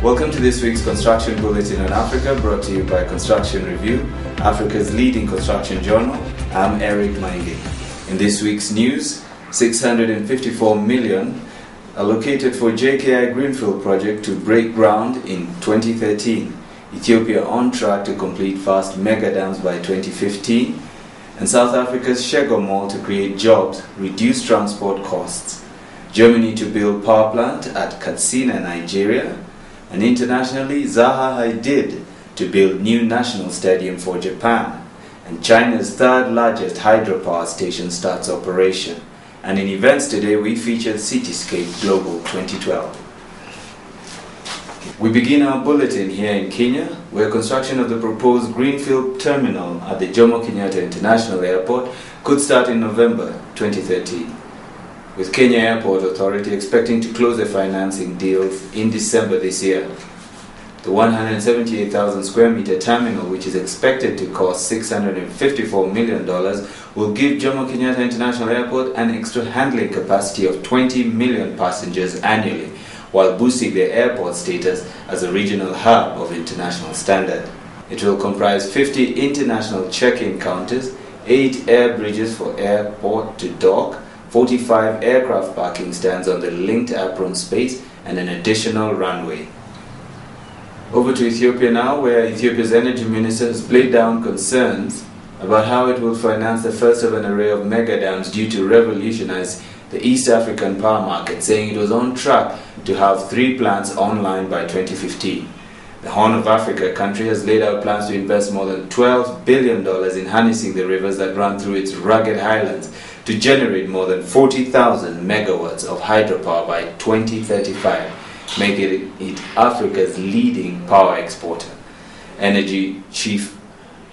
Welcome to this week's Construction Bulletin on Africa, brought to you by Construction Review, Africa's leading construction journal. I'm Eric Maingi. In this week's news, 654 million allocated for JKIA Greenfield project to break ground in 2013. Ethiopia on track to complete fast mega dams by 2015. And South Africa's Seshego Mall to create jobs, reduce transport costs. Germany to build power plant at Katsina, Nigeria. And internationally, Zaha-Hadid to build new national stadium for Japan. And China's third largest hydropower station starts operation. And in events today, we featured Cityscape Global 2012. We begin our bulletin here in Kenya, where construction of the proposed Greenfield terminal at the Jomo Kenyatta International Airport could start in November 2013. With Kenya Airport Authority expecting to close the financing deals in December this year. The 178,000 square meter terminal, which is expected to cost $654 million, will give Jomo Kenyatta International Airport an extra handling capacity of 20 million passengers annually, while boosting their airport status as a regional hub of international standard. It will comprise 50 international check-in counters, 8 air bridges for airport to dock, 45 aircraft parking stands on the linked apron space, and an additional runway. Over to Ethiopia now, where Ethiopia's energy minister has laid down concerns about how it will finance the first of an array of mega dams due to revolutionize the East African power market, saying it was on track to have 3 plants online by 2015. The Horn of Africa country has laid out plans to invest more than $12 billion in harnessing the rivers that run through its rugged highlands to generate more than 40,000 megawatts of hydropower by 2035, making it Africa's leading power exporter. Energy Chief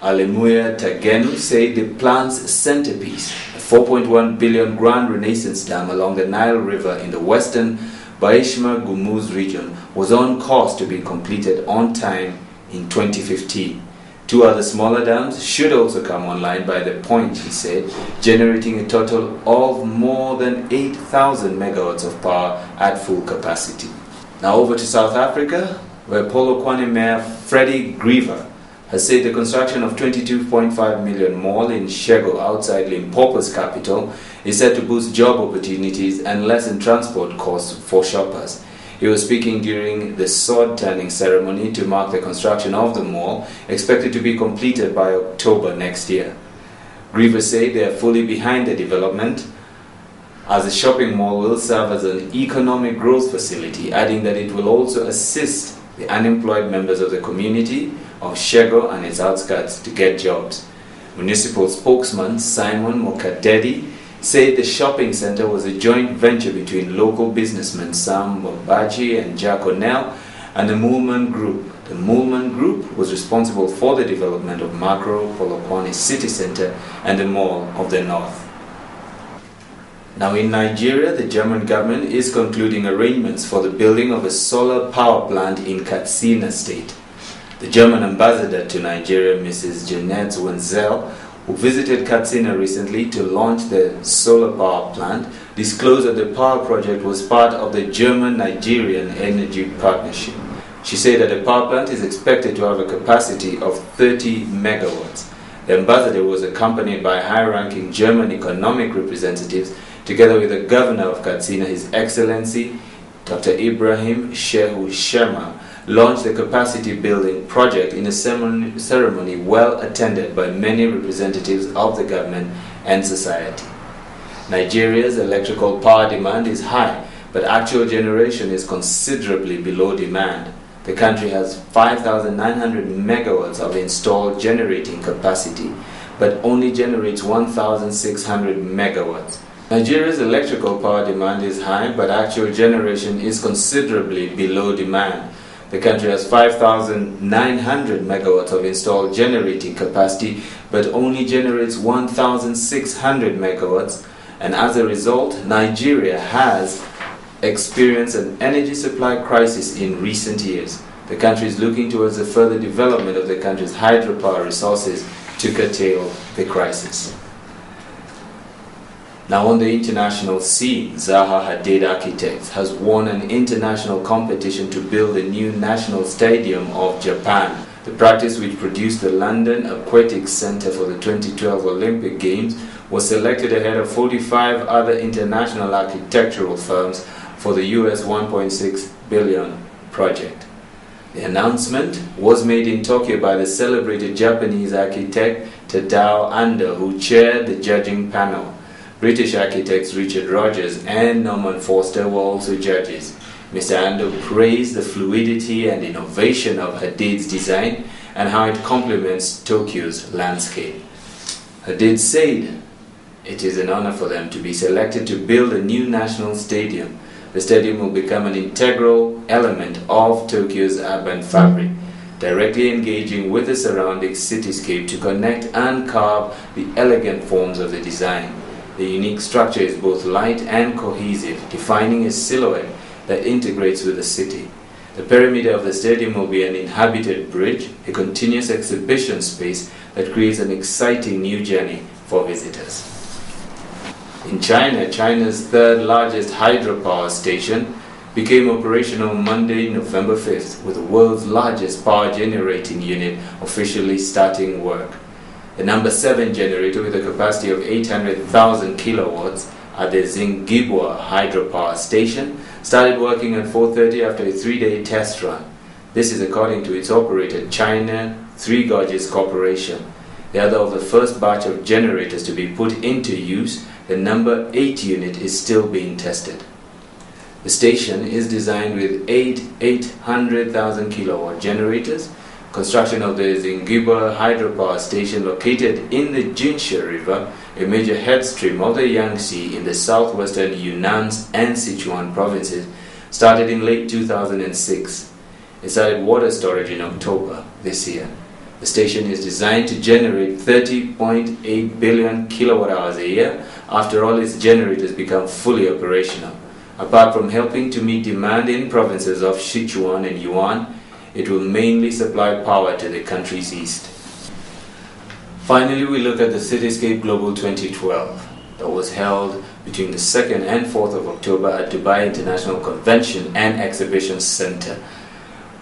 Alemuya Tagenu said the plan's centerpiece, a 4.1 billion Grand Renaissance Dam along the Nile River in the western Baishma Gumuz region, was on course to be completed on time in 2015. 2 other smaller dams should also come online by the point, he said, generating a total of more than 8,000 megawatts of power at full capacity. Now over to South Africa, where Polokwane Mayor Freddie Griever has said the construction of 22.5 million mall in Seshego outside Limpopo's capital is set to boost job opportunities and lessen transport costs for shoppers. He was speaking during the sword-turning ceremony to mark the construction of the mall, expected to be completed by October next year. Griever said they are fully behind the development, as the shopping mall will serve as an economic growth facility, adding that it will also assist the unemployed members of the community of Seshego and its outskirts to get jobs. Municipal spokesman Simon Mokadedi said the shopping center was a joint venture between local businessmen Sam Mbabaji and Jack O'Neill and the Moolman Group. The Moolman Group was responsible for the development of Macro, Polokwane City Center and the Mall of the North. Now in Nigeria, the German government is concluding arrangements for the building of a solar power plant in Katsina state. The German ambassador to Nigeria, Mrs. Jeanette Wenzel, who visited Katsina recently to launch the solar power plant, disclosed that the power project was part of the German-Nigerian Energy Partnership. She said that the power plant is expected to have a capacity of 30 megawatts. The ambassador was accompanied by high-ranking German economic representatives, together with the governor of Katsina, His Excellency Dr. Ibrahim Shehu Sherma, launched the capacity building project in a ceremony well attended by many representatives of the government and society. Nigeria's electrical power demand is high, but actual generation is considerably below demand. The country has 5,900 megawatts of installed generating capacity, but only generates 1,600 megawatts. Nigeria's electrical power demand is high, but actual generation is considerably below demand. The country has 5,900 megawatts of installed generating capacity, but only generates 1,600 megawatts, and as a result, Nigeria has experienced an energy supply crisis in recent years. The country is looking towards the further development of the country's hydropower resources to curtail the crisis. Now on the international scene, Zaha-Hadid Architects has won an international competition to build a new national stadium of Japan. The practice, which produced the London Aquatic Centre for the 2012 Olympic Games, was selected ahead of 45 other international architectural firms for the US $1.6 billion project. The announcement was made in Tokyo by the celebrated Japanese architect Tadao Ando, who chaired the judging panel. British architects Richard Rogers and Norman Foster were also judges. Mr. Ando praised the fluidity and innovation of Hadid's design and how it complements Tokyo's landscape. Hadid said it is an honor for them to be selected to build a new national stadium. The stadium will become an integral element of Tokyo's urban fabric, directly engaging with the surrounding cityscape to connect and carve the elegant forms of the design. The unique structure is both light and cohesive, defining a silhouette that integrates with the city. The perimeter of the stadium will be an inhabited bridge, a continuous exhibition space that creates an exciting new journey for visitors. In China, China's third largest hydropower station became operational Monday, November 5th, with the world's largest power generating unit officially starting work. The number 7 generator, with a capacity of 800,000 kilowatts at the Zingibwa hydropower station, started working at 4:30 after a 3-day test run. This is according to its operator, China Three Gorges Corporation. The other of the first batch of generators to be put into use, the number 8 unit, is still being tested. The station is designed with 8 800,000 kilowatt generators. Construction of the Zingibwa hydropower station, located in the Jinsha River, a major headstream of the Yangtze in the southwestern Yunnan and Sichuan provinces, started in late 2006. It started water storage in October this year. The station is designed to generate 30.8 billion kilowatt hours a year after all its generators become fully operational. Apart from helping to meet demand in provinces of Sichuan and Yuan, it will mainly supply power to the country's east. Finally, we look at the Cityscape Global 2012 that was held between the 2nd and 4th of October at Dubai International Convention and Exhibition Center,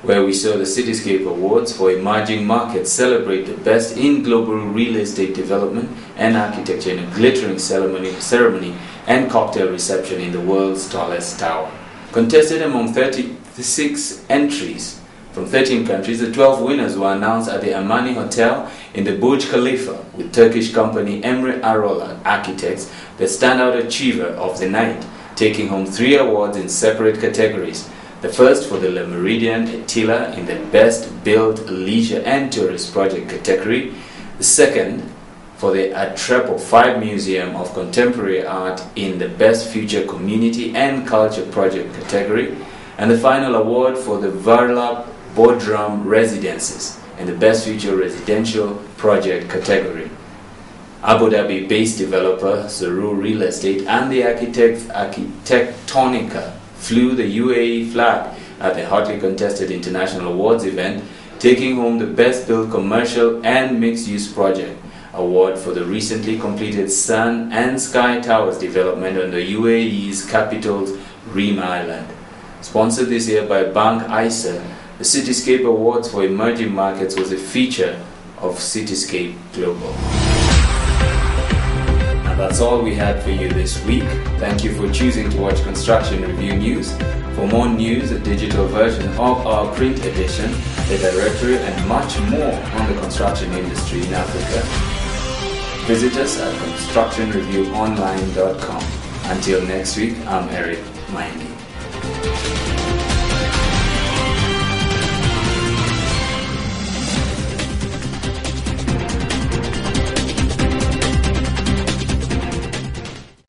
where we saw the Cityscape Awards for Emerging Markets celebrate the best in global real estate development and architecture in a glittering ceremony and cocktail reception in the world's tallest tower. Contested among 36 entries from 13 countries, the 12 winners were announced at the Amani Hotel in the Burj Khalifa, with Turkish company Emre Arola Architects, the standout achiever of the night, taking home 3 awards in separate categories. The first for the Le Méridien Attila in the Best Built Leisure and Tourist Project category, the second for the Atrepo 5 Museum of Contemporary Art in the Best Future Community and Culture Project category, and the final award for the Varlap Bodrum Residences in the Best Future Residential Project category. Abu Dhabi-based developer Zaru Real Estate and the Architectonica flew the UAE flag at the hotly contested international awards event, taking home the Best Built Commercial and Mixed-Use Project award for the recently completed Sun and Sky Towers development on the UAE's capital's Reem Island. Sponsored this year by Bank Isa, the Cityscape Awards for Emerging Markets was a feature of Cityscape Global. And that's all we had for you this week. Thank you for choosing to watch Construction Review News. For more news, a digital version of our print edition, the directory, and much more on the construction industry in Africa, visit us at constructionreviewonline.com. Until next week, I'm Eric Maingi.